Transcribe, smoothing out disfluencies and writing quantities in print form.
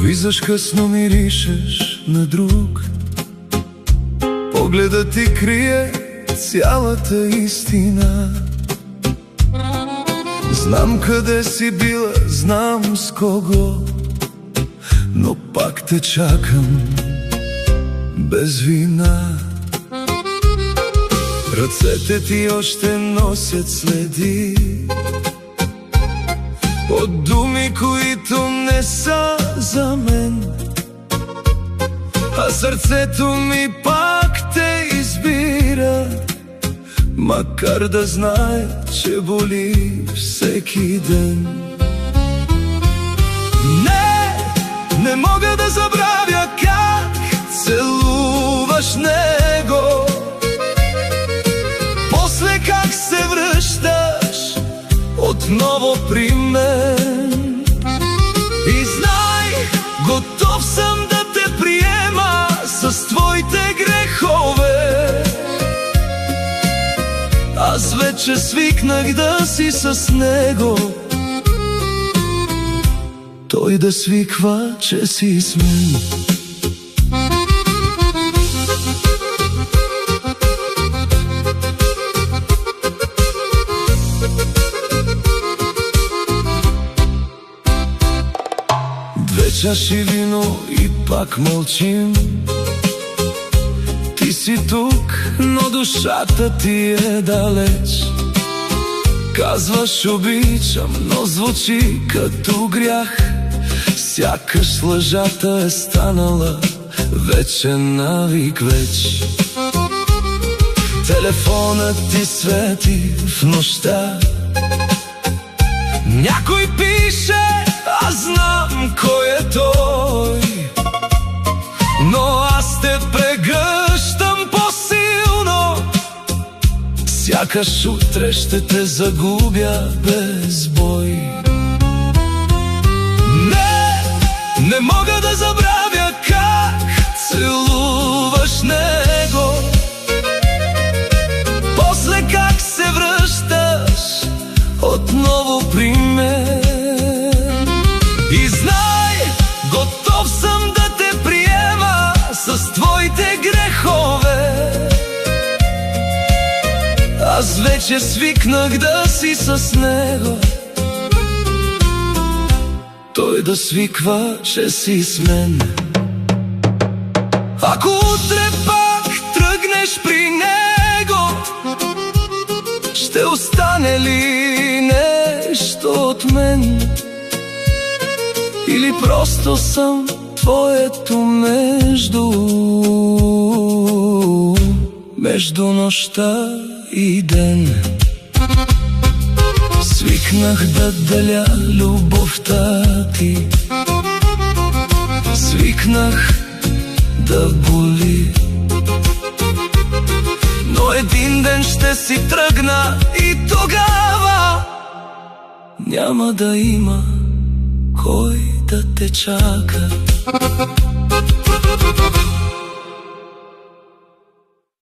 Влизаш късно, миришеш на друг, погледът ти крие цялата истина. Знам къде си била, знам с кого, но пак те чакам без вина. Ръцете ти още носят следи от думи, които не са за мен, а сърцето ми пак те избира, макар да знае, че боли всеки ден. Не мога да забравя как целуваш него, после как се връщаш отново при мен. И знай, готов съм да те приема с твоите грехове. Аз вече свикнах да си с него, той да свиква, че си с мен. Две чаши вино и пак мълчим. Ти си тук, но душата ти е далеч. Казваш обичам, но звучи като грях. Сякаш лъжата е станала вече навик веч. Телефонът ти свети в нощта. Някой пише, аз знам кой е той, но аз те прегръщам по-силно. Сякаш утре ще те загубя без бой. Не мога да забравя как целуваш него, после как се връщаш отново при мен. И знай, готов съм да те приема с твоите грехове. Аз вече свикнах да си с него, той да свиква, че си с мен. Ако утре пак тръгнеш при него, ще остане ли нещо от мен? Или просто съм твоето между нощта и ден? Свикнах да деля любовта ти, свикнах да боли, но един ден ще си тръгна и тогава няма да има кой да те чака.